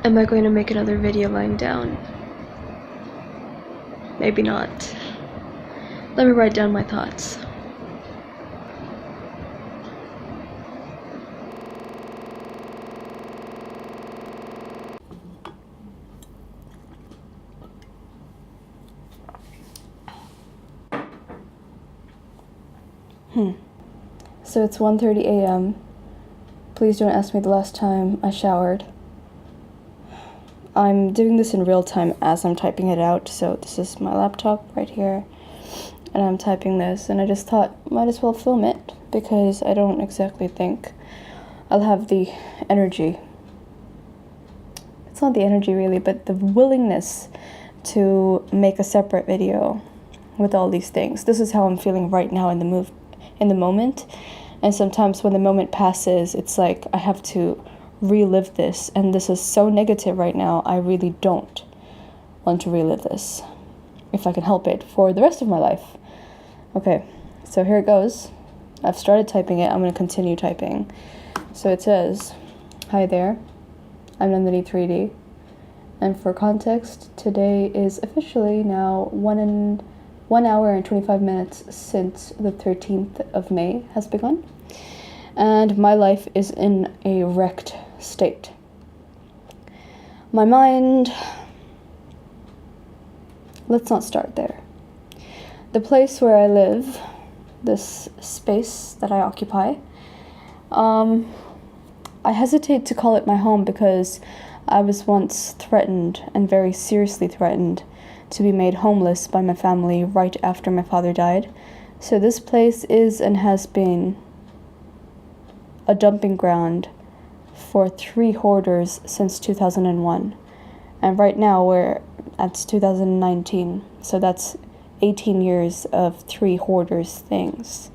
Am I going to make another video lying down? Maybe not. Let me write down my thoughts. So it's 1:30 a.m. Please don't ask me the last time I showered. I'm doing this in real time as I'm typing it out, so this is my laptop right here, and I'm typing this, and I just thought, might as well film it, because I don't exactly think I'll have the energy. It's not the energy really, but the willingness to make a separate video with all these things. This is how I'm feeling right now in the moment, and sometimes when the moment passes, it's like I have to relive this, and this is so negative right now. I really don't want to relive this, if I can help it, for the rest of my life. Okay, so here it goes. I've started typing it. I'm going to continue typing. So it says, "Hi there, I'm mended 3D, and for context, today is officially now 1 hour and 25 minutes since the 13th of May has begun, and my life is in a wrecked state. My mind, let's not start there. The place where I live, this space that I occupy, I hesitate to call it my home because I was once threatened, and very seriously threatened, to be made homeless by my family right after my father died. So this place is and has been a dumping ground for 3 hoarders since 2001. And right now we're at 2019. So that's 18 years of 3 hoarders things.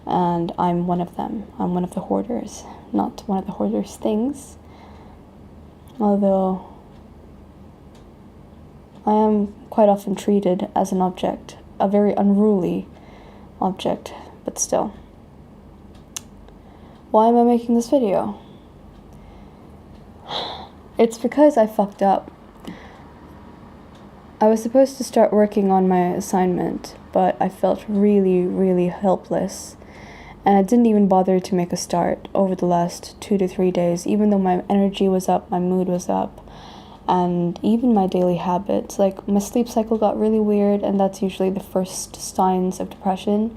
And I'm one of them. I'm one of the hoarders, not one of the hoarders things. Although I am quite often treated as an object, a very unruly object, but still. Why am I making this video? It's because I fucked up. I was supposed to start working on my assignment, but I felt really, really helpless, and I didn't even bother to make a start over the last 2 to 3 days, even though my energy was up, my mood was up. And even my daily habits, like my sleep cycle got really weird, and that's usually the first signs of depression.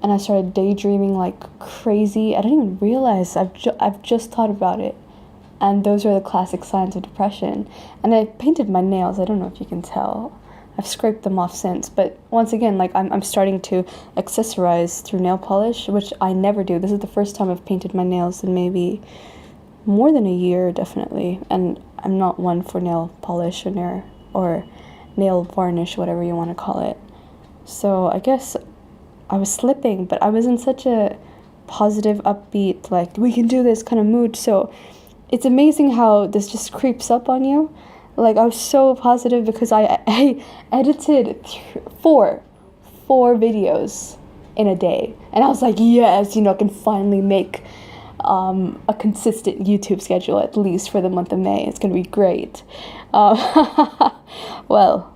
And I started daydreaming like crazy. I didn't even realize I've just thought about it, and those are the classic signs of depression. And I painted my nails. I don't know if you can tell. I've scraped them off since, but once again, like I'm starting to accessorize through nail polish, which I never do. This is the first time I've painted my nails in maybe more than a year, definitely. And I'm not one for nail polish or nail varnish, whatever you want to call it. So I guess I was slipping, but I was in such a positive, upbeat, like, we can do this kind of mood. So it's amazing how this just creeps up on you. Like, I was so positive because I edited 4 videos in a day. And I was like, yes, I can finally make a consistent YouTube schedule, at least for the month of May. It's going to be great. Well,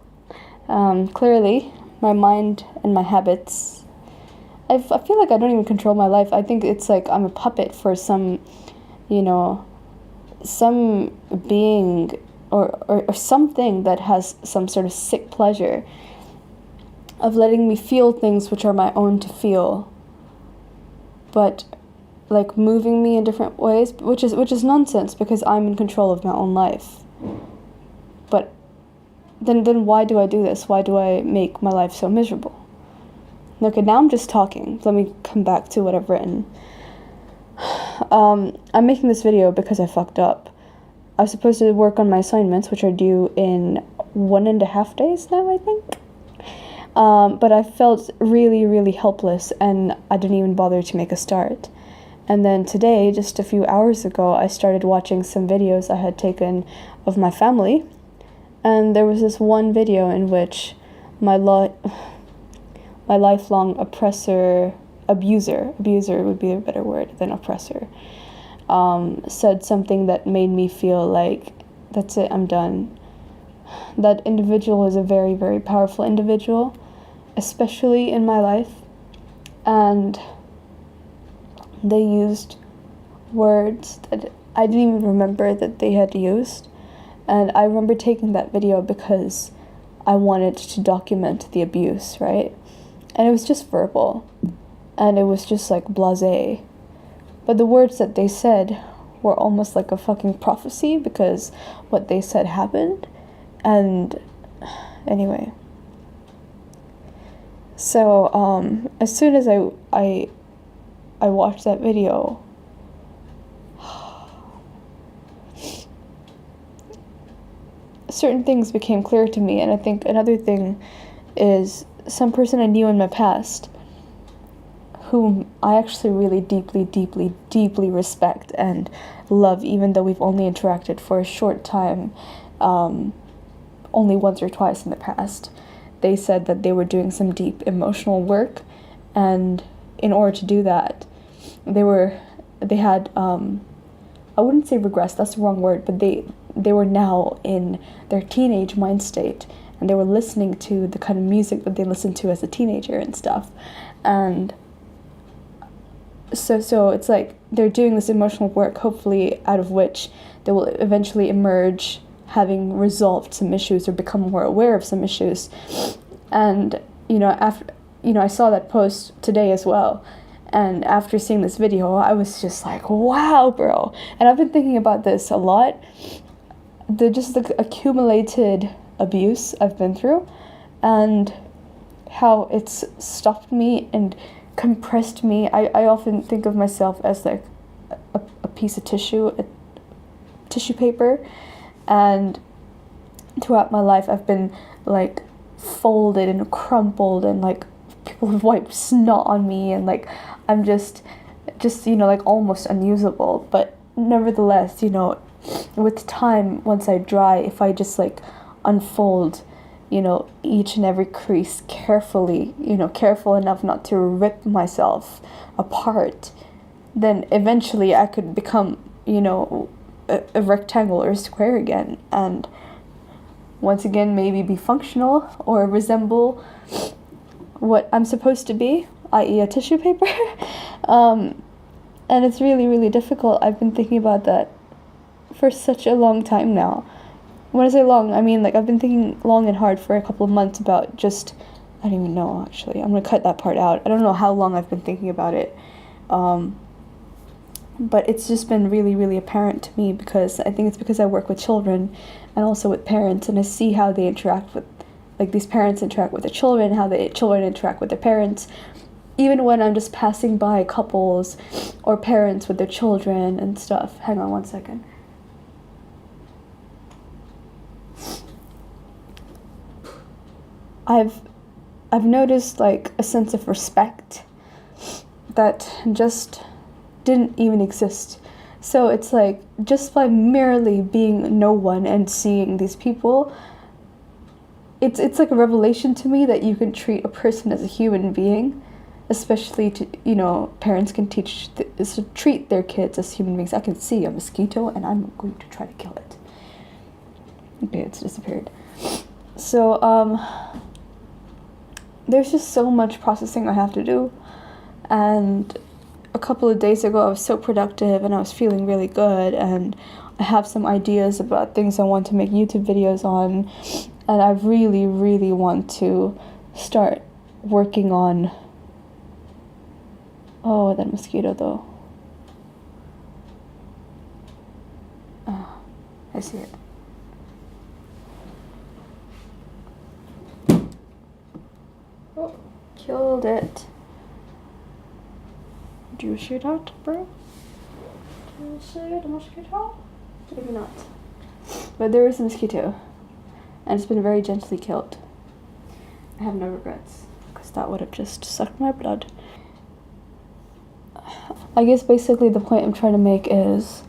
clearly, my mind and my habits, I feel like I don't even control my life. I think it's like I'm a puppet for some being or something that has some sort of sick pleasure of letting me feel things which are my own to feel, but like moving me in different ways, which is nonsense because I'm in control of my own life. But then why do I do this? Why do I make my life so miserable? Okay, now I'm just talking. Let me come back to what I've written. I'm making this video because I fucked up. I was supposed to work on my assignments, which are due in 1.5 days now, I think. But I felt really, really helpless, and I didn't even bother to make a start. And then today, just a few hours ago, I started watching some videos I had taken of my family, and there was this one video in which my lifelong abuser would be a better word than oppressor, said something that made me feel like that's it, I'm done. That individual is a very, very powerful individual, especially in my life, and they used words that I didn't even remember that they had used. And I remember taking that video because I wanted to document the abuse, right? And it was just verbal, and it was just like blasé. But the words that they said were almost like a fucking prophecy, because what they said happened. And anyway, so as soon as I watched that video, certain things became clear to me. And I think another thing is some person I knew in my past, whom I actually really deeply respect and love, even though we've only interacted for a short time, only once or twice in the past. They said that they were doing some deep emotional work, and in order to do that, they had I wouldn't say regress, that's the wrong word, but they were now in their teenage mind state, and they were listening to the kind of music that they listened to as a teenager and stuff. And so it's like they're doing this emotional work, hopefully out of which they will eventually emerge having resolved some issues or become more aware of some issues. And I saw that post today as well, and after seeing this video, I was just like, wow, bro. And I've been thinking about this a lot, the accumulated abuse I've been through, and how it's stopped me and compressed me. I often think of myself as like a piece of tissue paper, and throughout my life I've been like folded and crumpled, and like people have wiped snot on me, and like I'm just like almost unusable. But nevertheless, with time, once I dry, if I just like unfold each and every crease carefully, careful enough not to rip myself apart, then eventually I could become a rectangle or a square again, and once again maybe be functional or resemble what I'm supposed to be, i.e. a tissue paper. And it's really difficult. I've been thinking about that for such a long time now. When I say long, I mean like I've been thinking long and hard for a couple of months about just, I don't even know actually, I'm gonna cut that part out. I don't know how long I've been thinking about it. But it's just been really apparent to me, because I think it's because I work with children and also with parents, and I see how they interact with, like these parents interact with their children, how the children interact with their parents, even when I'm just passing by couples or parents with their children and stuff. Hang on one second. I've noticed like a sense of respect that just didn't even exist. So it's like just by merely being no one and seeing these people, it's like a revelation to me that you can treat a person as a human being, especially parents can treat their kids as human beings. I can see a mosquito and I'm going to try to kill it. Okay, it's disappeared. So there's just so much processing I have to do, and a couple of days ago I was so productive and I was feeling really good, and I have some ideas about things I want to make YouTube videos on, and I really want to start working on, oh, that mosquito though. Oh, I see it. Oh, killed it. Do you see that, bro? Do you see the mosquito? Maybe not. But there is a mosquito, and it's been very gently killed. I have no regrets, because that would have just sucked my blood. I guess basically the point I'm trying to make is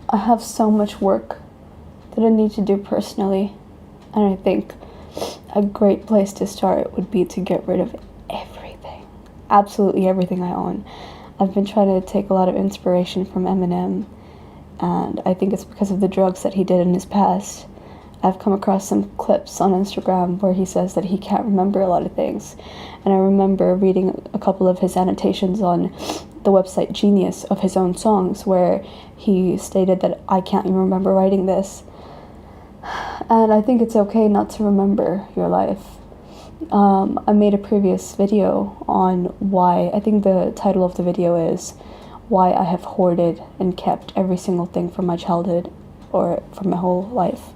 I have so much work that I need to do personally, and I think a great place to start would be to get rid of everything. Absolutely everything I own. I've been trying to take a lot of inspiration from Eminem and I think it's because of the drugs that he did in his past. I've come across some clips on Instagram where he says that he can't remember a lot of things, and I remember reading a couple of his annotations on the website Genius of his own songs where he stated that I can't even remember writing this. And I think it's okay not to remember your life. I made a previous video on why, I think the title of the video is why I have hoarded and kept every single thing from my childhood or from my whole life.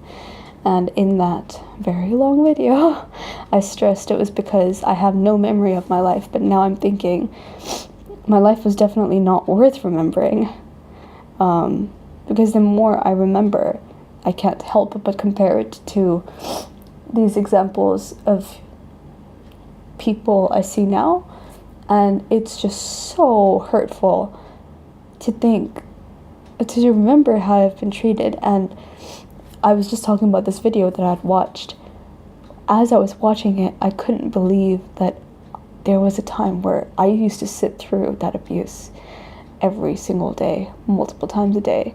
And in that very long video, I stressed it was because I have no memory of my life, but now I'm thinking my life was definitely not worth remembering. Because the more I remember, I can't help but compare it to these examples of people I see now, and it's just so hurtful to remember how I've been treated. And I was just talking about this video that I'd watched. As I was watching it, I couldn't believe that there was a time where I used to sit through that abuse every single day, multiple times a day.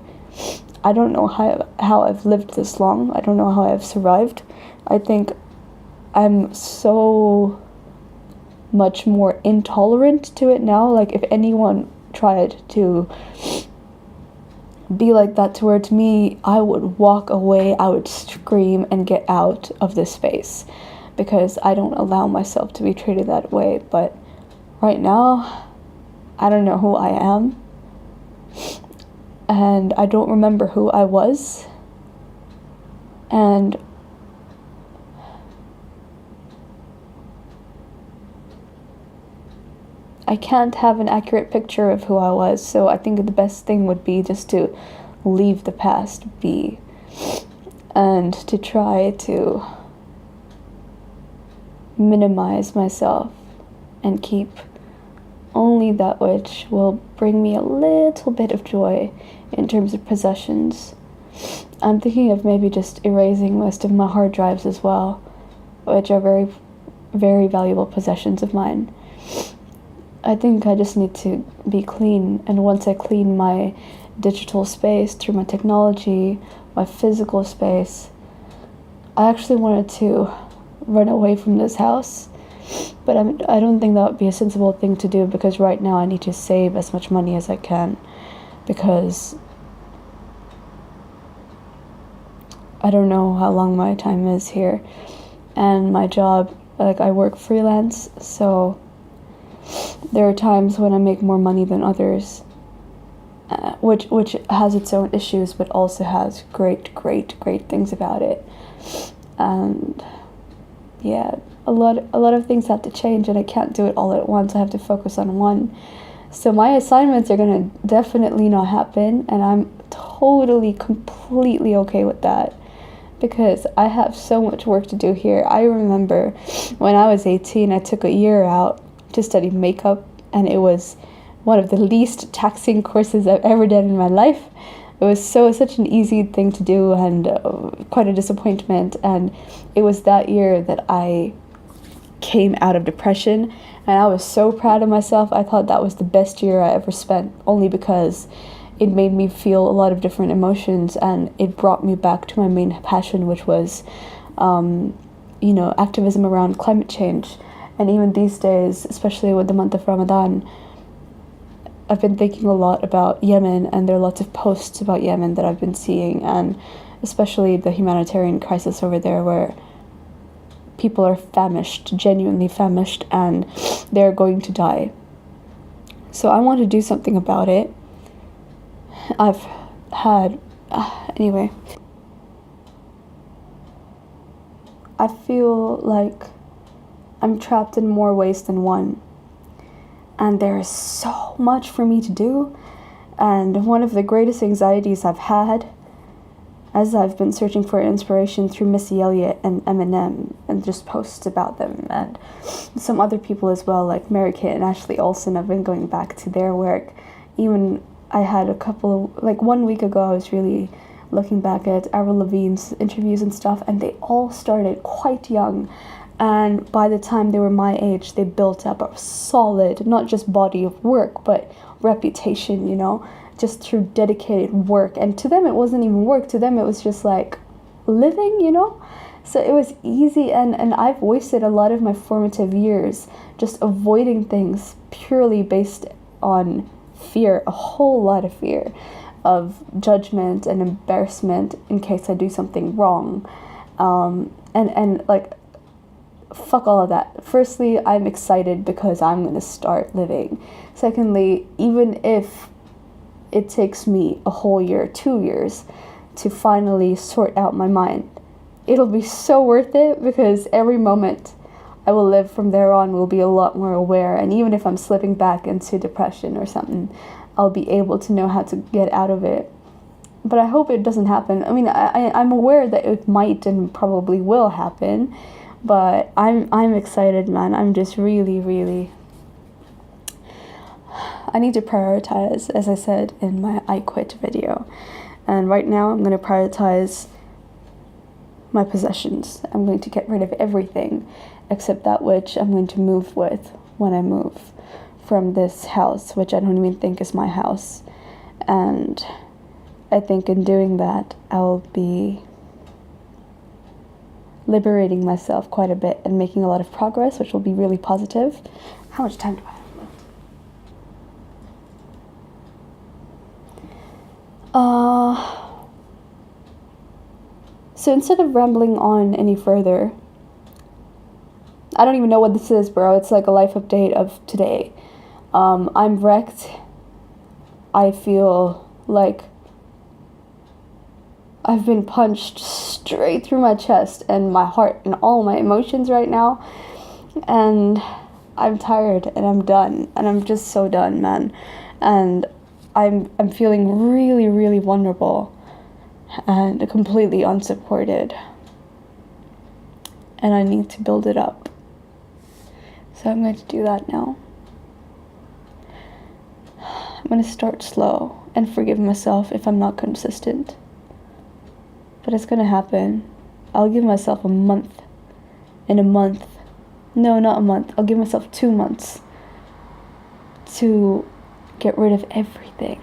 I don't know how I've lived this long. I don't know how I've survived. I think I'm so much more intolerant to it now. Like, if anyone tried to be like that towards me, I would walk away, I would scream and get out of this space, because I don't allow myself to be treated that way. But right now, I don't know who I am, and I don't remember who I was, and I can't have an accurate picture of who I was, so I think the best thing would be just to leave the past be and to try to minimize myself and keep only that which will bring me a little bit of joy in terms of possessions. I'm thinking of maybe just erasing most of my hard drives as well, which are very, very valuable possessions of mine. I think I just need to be clean, and once I clean my digital space through my technology, my physical space, I actually wanted to run away from this house, but I don't think that would be a sensible thing to do, because right now I need to save as much money as I can, because I don't know how long my time is here, and my job, like, I work freelance, so there are times when I make more money than others, which has its own issues, but also has great things about it. And yeah, a lot of things have to change, and I can't do it all at once. I have to focus on one. So my assignments are gonna definitely not happen, and I'm totally, completely okay with that, because I have so much work to do here. I remember when I was 18, I took a year out to study makeup, and it was one of the least taxing courses I've ever done in my life. It was such an easy thing to do, and quite a disappointment. And it was that year that I came out of depression, and I was so proud of myself. I thought that was the best year I ever spent, only because it made me feel a lot of different emotions, and it brought me back to my main passion, which was activism around climate change. And even these days, especially with the month of Ramadan, I've been thinking a lot about Yemen, and there are lots of posts about Yemen that I've been seeing, and especially the humanitarian crisis over there, where people are famished, genuinely famished, and they're going to die. So I want to do something about it. Anyway, I feel like I'm trapped in more ways than one, and there is so much for me to do. And one of the greatest anxieties I've had, as I've been searching for inspiration through Missy Elliott and Eminem, and just posts about them, and some other people as well, like Mary Kate and Ashley Olsen. I've been going back to their work. Even I had a couple of, like 1 week ago, I was really looking back at Avril Lavigne's interviews and stuff, and they all started quite young. And by the time they were my age, they built up a solid, not just body of work, but reputation, just through dedicated work. And to them, it wasn't even work. To them, it was just like living, you know? So it was easy, and I've wasted a lot of my formative years just avoiding things purely based on fear, a whole lot of fear of judgment and embarrassment in case I do something wrong. And like, fuck all of that. Firstly, I'm excited because I'm going to start living. Secondly, even if it takes me a whole year, 2 years to finally sort out my mind, it'll be so worth it, because every moment I will live from there on will be a lot more aware. And even if I'm slipping back into depression or something, I'll be able to know how to get out of it. But I hope it doesn't happen. I mean, I'm aware that it might and probably will happen, but I'm excited, man. I'm just really, I need to prioritize, as I said in my I Quit video. And right now I'm going to prioritize my possessions. I'm going to get rid of everything except that which I'm going to move with when I move from this house, which I don't even think is my house. And I think in doing that, I'll be liberating myself quite a bit and making a lot of progress, which will be really positive. How much time do I have left? So instead of rambling on any further, I don't even know what this is, bro. It's like a life update of today. I'm wrecked. I feel like I've been punched straight through my chest and my heart and all my emotions right now. And I'm tired and I'm done. And I'm just so done, man. And I'm feeling really vulnerable and completely unsupported. And I need to build it up. So I'm going to do that now. I'm going to start slow and forgive myself if I'm not consistent. But it's going to happen. I'll give myself a month. In a month. No, not a month. I'll give myself 2 months to get rid of everything.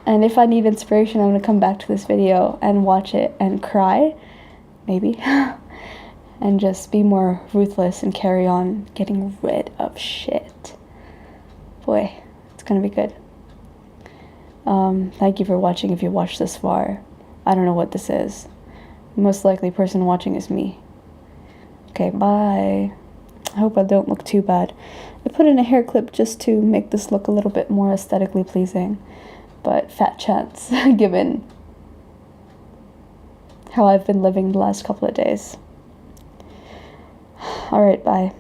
And if I need inspiration, I'm going to come back to this video and watch it and cry. Maybe. And just be more ruthless and carry on getting rid of shit. Boy, it's going to be good. Thank you for watching if you watched this far. I don't know what this is. The most likely person watching is me. Okay, bye. I hope I don't look too bad. I put in a hair clip just to make this look a little bit more aesthetically pleasing. But fat chance, given how I've been living the last couple of days. Alright, bye.